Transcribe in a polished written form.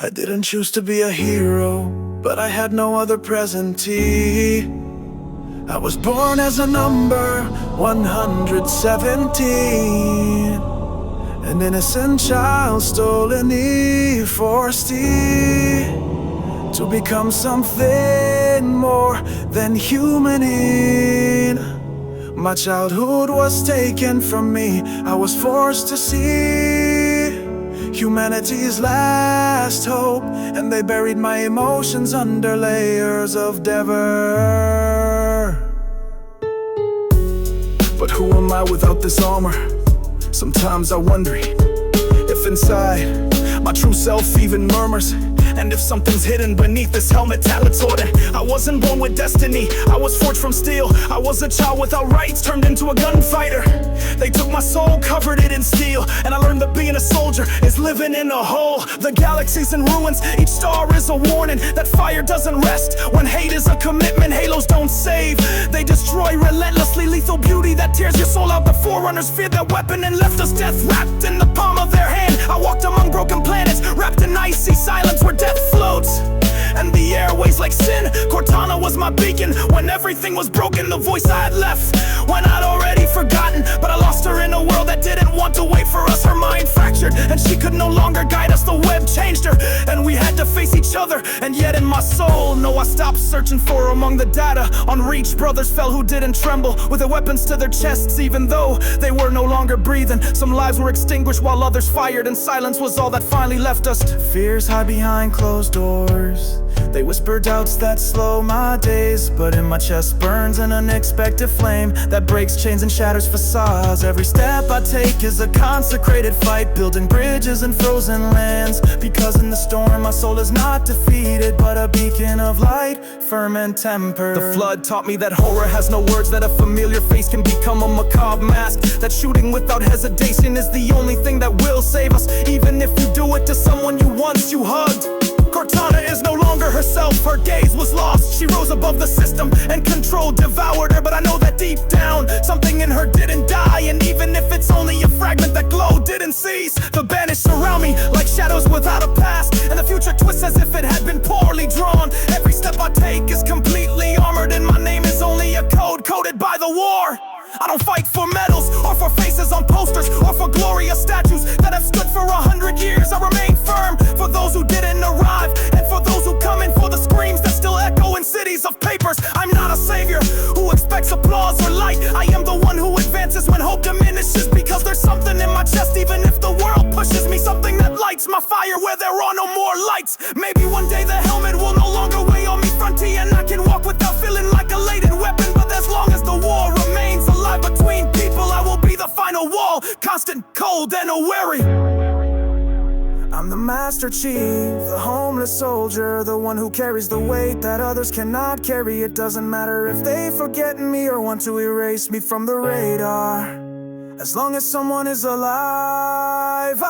I didn't choose to be a hero, but I had no other presentee. I was born as a number 117, an innocent child stolen E4C to become something more than human in. My childhood was taken from me. I was forced to see humanity's last hope, and they buried my emotions under layers of dever. But who am I without this armor? Sometimes I wonder if inside my true self even murmurs, and if something's hidden beneath this helmet talented. I wasn't born with destiny, I was forged from steel. I was a child without rights, turned into a gunfighter. They took my soul, covered it in steel, and I learned that being a soldier is living in a hole. The galaxy's in ruins, each star is a warning that fire doesn't rest when hate is a commitment. Halos don't save, they destroy relentlessly. Lethal beauty that tears your soul out. The forerunners feared that weapon and left us death wrapped in the palm of their hand. I walked among broken planets, wrapped in icy silence where death floats and the airways like sin. Cortana was my beacon when everything was broken. The voice I had left when I'd already forgotten, but I lost her in a world that didn't want to wait for us. Her mind fractured and she could no longer guide us. The web changed her and we had to face each other. And yet in my soul, no, I stopped searching for her among the data. On reach, brothers fell who didn't tremble, with their weapons to their chests, even though they were no longer breathing. Some lives were extinguished while others fired, and silence was all that finally left us. Fears hide behind closed doors, they whisper doubts that slow my days. But in my chest burns an unexpected flame that breaks chains and shatters facades. Every step I take is a consecrated fight, building bridges in frozen lands. Because in the storm my soul is not defeated, but a beacon of light, firm and tempered. The flood taught me that horror has no words, that a familiar face can become a macabre mask, that shooting without hesitation is the only thing that will save us, even if you do it to someone you once hugged. Cortana is no longer herself, her gaze was lost. She rose above the system and control devoured her. But I know that deep down, something in her didn't die. And even if it's only a fragment, that glow didn't cease. The banished surround me like shadows without a past, and the future twists as if it had been poorly drawn. Every step I take is completely armored, and my name is only a code coded by the war. I don't fight for medals, or for faces on posters, or for glorious statues that have stood for 100 years. I remain firm for those who didn't arrive, and for those who come in for the screams that still echo in cities of papers. I'm not a savior who expects applause or light. I am the one who advances when hope diminishes, because there's something in my chest even if the world pushes me, something that lights my fire where there are no more lights. Maybe one day the helmet will no longer weigh on me fronty, and I can walk without feeling like a laden weapon. But as long as the war remains alive between people, I will be the final wall, constant, cold, and wary. I'm the Master Chief, the homeless soldier, the one who carries the weight that others cannot carry. It doesn't matter if they forget me or want to erase me from the radar. As long as someone is alive,